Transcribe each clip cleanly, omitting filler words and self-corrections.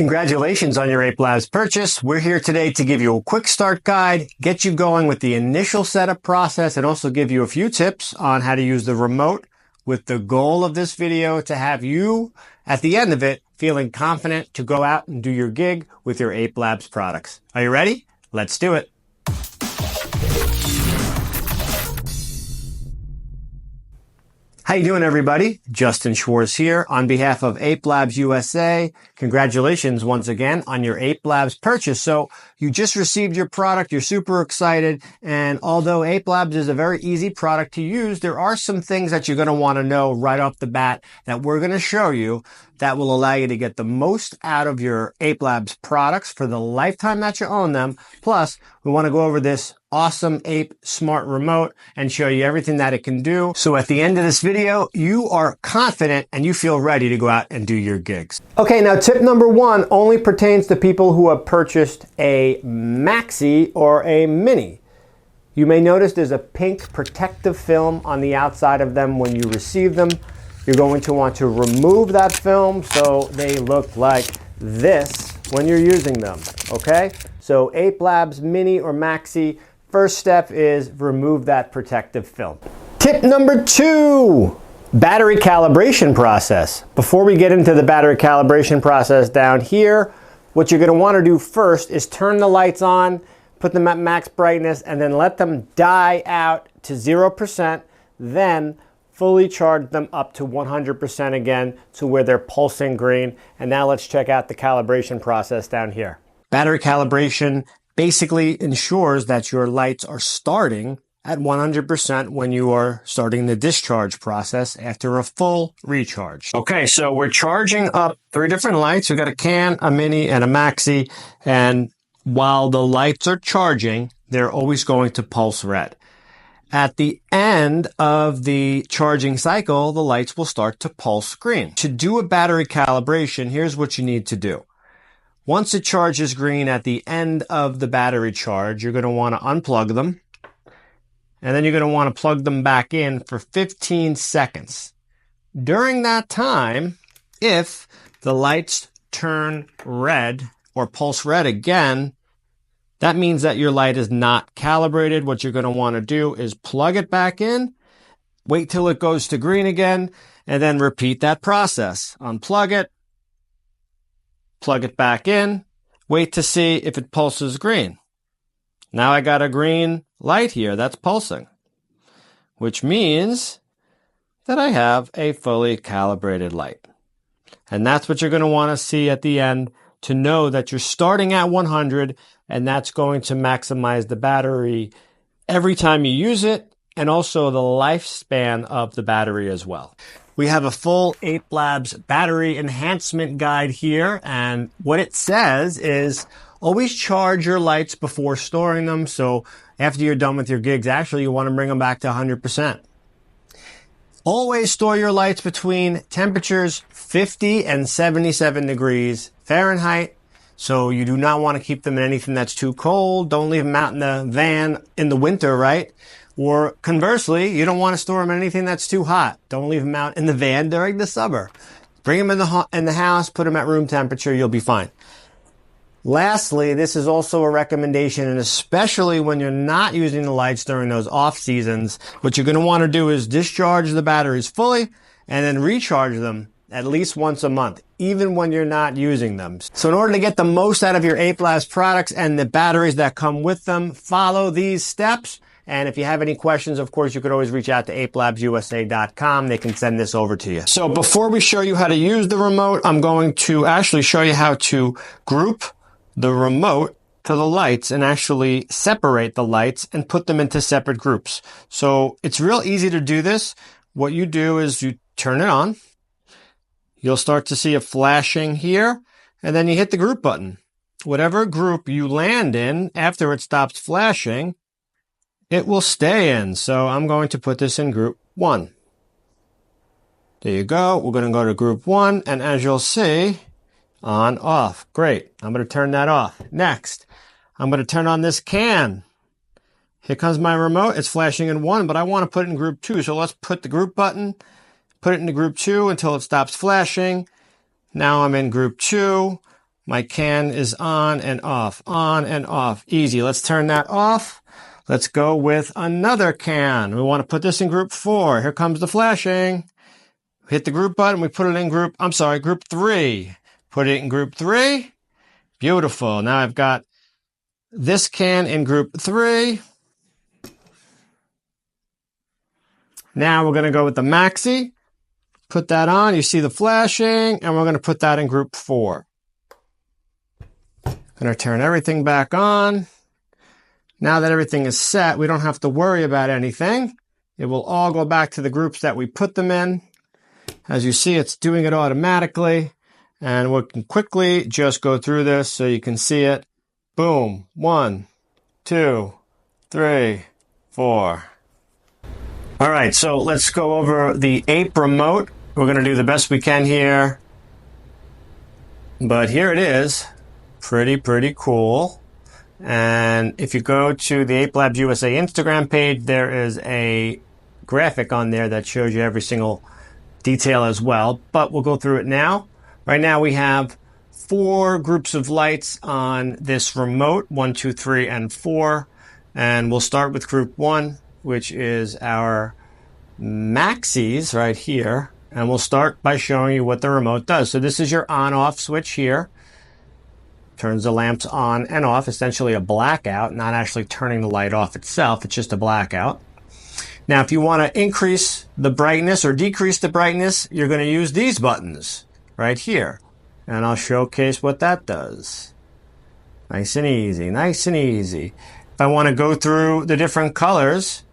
Congratulations on your Ape Labs purchase. We're here today to give you a quick start guide, get you going with the initial setup process, and also give you a few tips on how to use the remote, with the goal of this video to have you, at the end of it, feeling confident to go out and do your gig with your Ape Labs products. Are you ready? Let's do it. How you doing, everybody? Justin Schwartz here on behalf of Ape Labs USA. Congratulations once again on your Ape Labs purchase. So you just received your product. You're super excited. And although Ape Labs is a very easy product to use, there are some things that you're going to want to know right off the bat that we're going to show you that will allow you to get the most out of your Ape Labs products for the lifetime that you own them. Plus, we want to go over this awesome Ape Smart Remote and show you everything that it can do. So at the end of this video, you are confident and you feel ready to go out and do your gigs. Okay, now tip number one only pertains to people who have purchased a Maxi or a Mini. You may notice there's a pink protective film on the outside of them when you receive them. You're going to want to remove that film so they look like this when you're using them, okay? So Ape Labs Mini or Maxi, first step is remove that protective film. Tip number two, battery calibration process. Before we get into the battery calibration process down here, what you're gonna wanna do first is turn the lights on, put them at max brightness, and then let them die out to 0%, then fully charge them up to 100% again to where they're pulsing green. And now let's check out the calibration process down here. Battery calibration basically ensures that your lights are starting at 100% when you are starting the discharge process after a full recharge. Okay, so we're charging up 3 different lights. We've got a Can, a Mini, and a Maxi. And while the lights are charging, they're always going to pulse red. At the end of the charging cycle, the lights will start to pulse green. To do a battery calibration, here's what you need to do. Once it charges green at the end of the battery charge, you're going to want to unplug them. And then you're going to want to plug them back in for 15 seconds. During that time, if the lights turn red or pulse red again, that means that your light is not calibrated. What you're going to want to do is plug it back in, wait till it goes to green again, and then repeat that process. Unplug it, plug it back in, wait to see if it pulses green. Now I got a green light here that's pulsing, which means that I have a fully calibrated light. And that's what you're going to want to see at the end to know that you're starting at 100, and that's going to maximize the battery every time you use it, and also the lifespan of the battery as well. We have a full Ape Labs battery enhancement guide here, and what it says is always charge your lights before storing them. So after you're done with your gigs, actually you want to bring them back to 100%. Always store your lights between temperatures 50 and 77 degrees Fahrenheit. So you do not want to keep them in anything that's too cold. Don't leave them out in the van in the winter, right? Or conversely, you don't want to store them in anything that's too hot. Don't leave them out in the van during the summer. Bring them in the house, put them at room temperature, you'll be fine. Lastly, this is also a recommendation, and especially when you're not using the lights during those off seasons, what you're going to want to do is discharge the batteries fully and then recharge them at least once a month, even when you're not using them. So in order to get the most out of your Ape Labs products and the batteries that come with them, follow these steps. And if you have any questions, of course, you could always reach out to ApeLabsUSA.com. They can send this over to you. So before we show you how to use the remote, I'm going to actually show you how to group the remote to the lights and actually separate the lights and put them into separate groups. So it's real easy to do this. What you do is you turn it on. You'll start to see a flashing here, and then you hit the group button. Whatever group you land in after it stops flashing, it will stay in. So I'm going to put this in group 1. There you go. We're going to go to group 1, and as you'll see, on, off. Great. I'm going to turn that off. Next, I'm going to turn on this can. Here comes my remote. It's flashing in 1, but I want to put it in group 2. So let's put the group button, put it into group 2 until it stops flashing. Now I'm in group 2. My can is on and off, on and off. Easy. Let's turn that off. Let's go with another can. We want to put this in group 4. Here comes the flashing. Hit the group button. We put it in group 3. Put it in group 3. Beautiful. Now I've got this can in group 3. Now we're going to go with the maxi. Put that on. You see the flashing, and we're going to put that in group 4. Going to turn everything back on. Now that everything is set, we don't have to worry about anything. It will all go back to the groups that we put them in. As you see, it's doing it automatically. And we can quickly just go through this so you can see it. Boom. 1, 2, 3, 4. All right, so let's go over the Ape remote. We're going to do the best we can here. But here it is. Pretty cool. And if you go to the Ape Labs USA Instagram page, there is a graphic on there that shows you every single detail as well. But we'll go through it now. Right now we have 4 groups of lights on this remote, 1, 2, 3, and 4. And we'll start with group 1, which is our maxis right here. And we'll start by showing you what the remote does. So this is your on-off switch here. Turns the lamps on and off, essentially a blackout, not actually turning the light off itself. It's just a blackout. Now, if you want to increase the brightness or decrease the brightness, you're going to use these buttons right here. And I'll showcase what that does. Nice and easy, nice and easy. If I want to go through the different colors,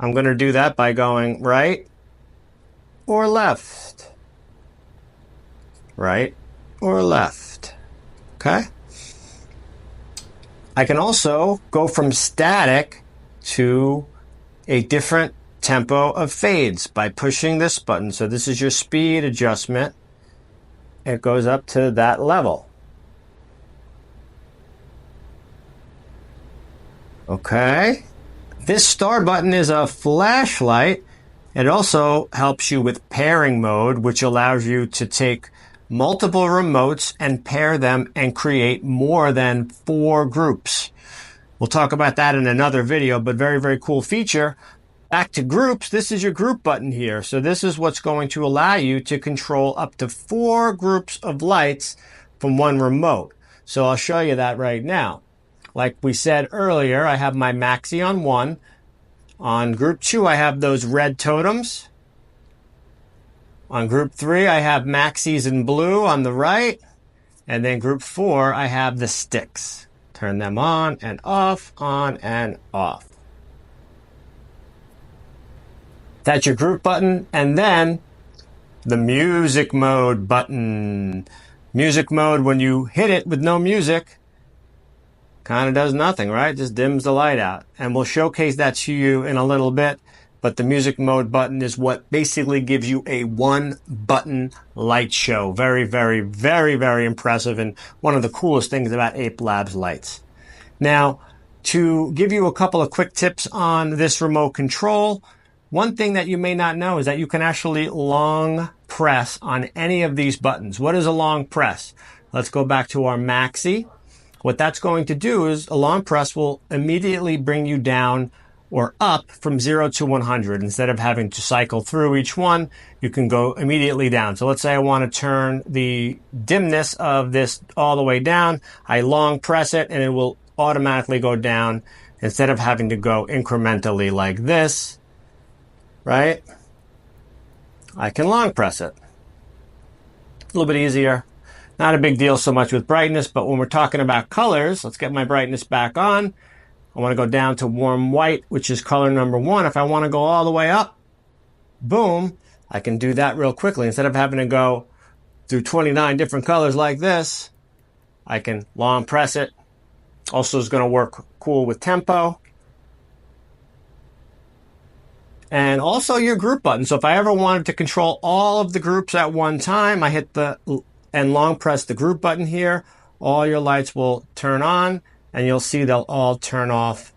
I'm going to do that by going right or left. Right or left. Okay. I can also go from static to a different tempo of fades by pushing this button. So this is your speed adjustment. It goes up to that level. Okay. This star button is a flashlight. It also helps you with pairing mode, which allows you to take multiple remotes and pair them and create more than 4 groups. We'll talk about that in another video, but very cool feature. Back to groups, this is your group button here. So this is what's going to allow you to control up to 4 groups of lights from one remote. So I'll show you that right now. Like we said earlier, I have my maxi on 1. On group 2, I have those red totems. On group 3, I have maxis in blue on the right. And then group 4, I have the sticks. Turn them on and off, on and off. That's your group button. And then the music mode button. Music mode, when you hit it with no music, kind of does nothing, right? Just dims the light out. And we'll showcase that to you in a little bit. But the music mode button is what basically gives you a 1-button light show. Very impressive, and one of the coolest things about Ape Labs lights. Now, to give you a couple of quick tips on this remote control, one thing that you may not know is that you can actually long press on any of these buttons. What is a long press? Let's go back to our maxi. What that's going to do is a long press will immediately bring you down or up from 0 to 100. Instead of having to cycle through each one, you can go immediately down. So let's say I want to turn the dimness of this all the way down. I long press it and it will automatically go down instead of having to go incrementally like this, right? I can long press it. A little bit easier. Not a big deal so much with brightness, but when we're talking about colors, let's get my brightness back on. I want to go down to warm white, which is color number 1. If I want to go all the way up, boom, I can do that real quickly. Instead of having to go through 29 different colors like this, I can long press it. Also is going to work cool with tempo. And also your group button. So if I ever wanted to control all of the groups at one time, I hit the and long press the group button here. All your lights will turn on. And you'll see they'll all turn off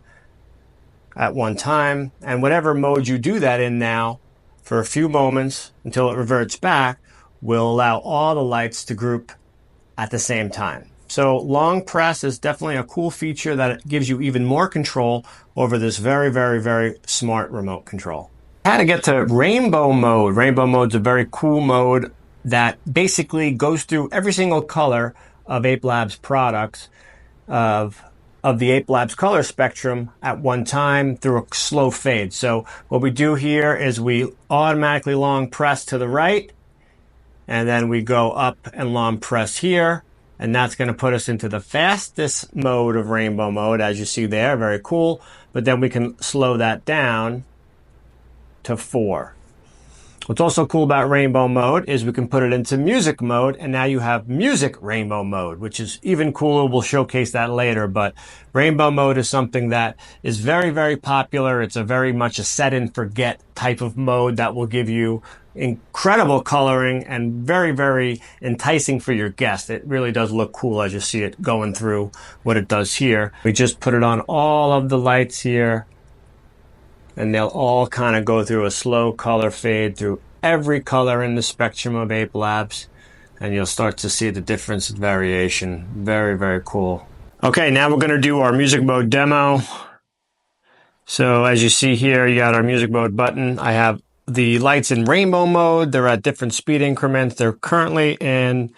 at one time. And whatever mode you do that in now, for a few moments until it reverts back, will allow all the lights to group at the same time. So long press is definitely a cool feature that gives you even more control over this very, very, very smart remote control. How to get to rainbow mode. Rainbow mode's a very cool mode that basically goes through every single color of Ape Labs products of the Ape Labs color spectrum at one time through a slow fade. So what we do here is we automatically long press to the right, and then we go up and long press here, and that's going to put us into the fastest mode of rainbow mode, as you see there. Very cool. But then we can slow that down to 4. What's also cool about rainbow mode is we can put it into music mode, and now you have music rainbow mode, which is even cooler. We'll showcase that later, but rainbow mode is something that is very, very popular. It's a very much a set and forget type of mode that will give you incredible coloring and very, very enticing for your guest. It really does look cool as you see it going through what it does here. We just put it on all of the lights here, and they'll all kind of go through a slow color fade through every color in the spectrum of Ape Labs, and you'll start to see the difference in variation. Very, very cool. Okay, now we're going to do our music mode demo. So as you see here, you got our music mode button. I have the lights in rainbow mode. They're at different speed increments. They're currently in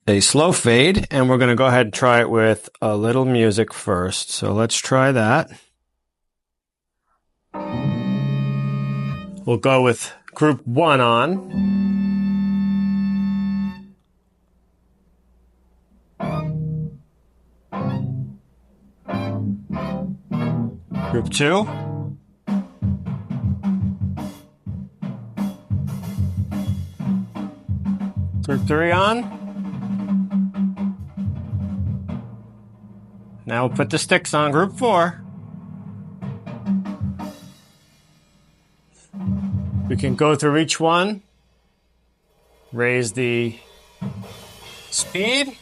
a slow fade, and we're going to go ahead and try it with a little music first. So let's try that. We'll go with group 1 on. Group 2. Group 3 on. Now we'll put the sticks on group 4. We can go through each one, raise the speed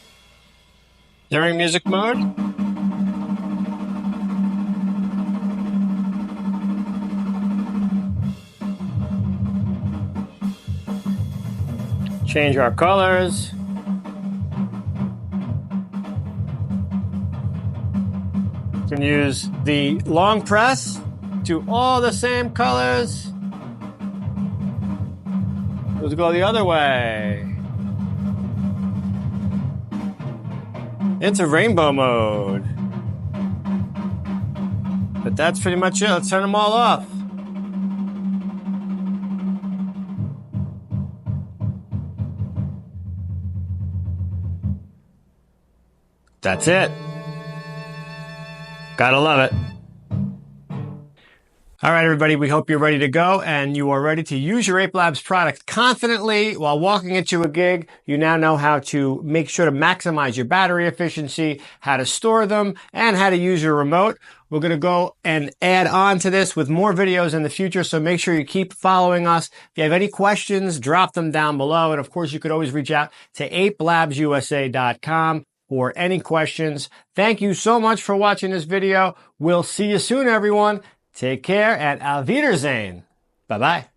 during music mode. Change our colors. You can use the long press to all the same colors. Let's go the other way. Into rainbow mode. But that's pretty much it. Let's turn them all off. That's it. Gotta love it. All right, everybody, we hope you're ready to go and you are ready to use your Ape Labs product confidently while walking into a gig. You now know how to make sure to maximize your battery efficiency, how to store them, and how to use your remote. We're going to go and add on to this with more videos in the future, so make sure you keep following us. If you have any questions, drop them down below. And of course, you could always reach out to ApeLabsUSA.com for any questions. Thank you so much for watching this video. We'll see you soon, everyone. Take care and auf Wiedersehen. Bye-bye.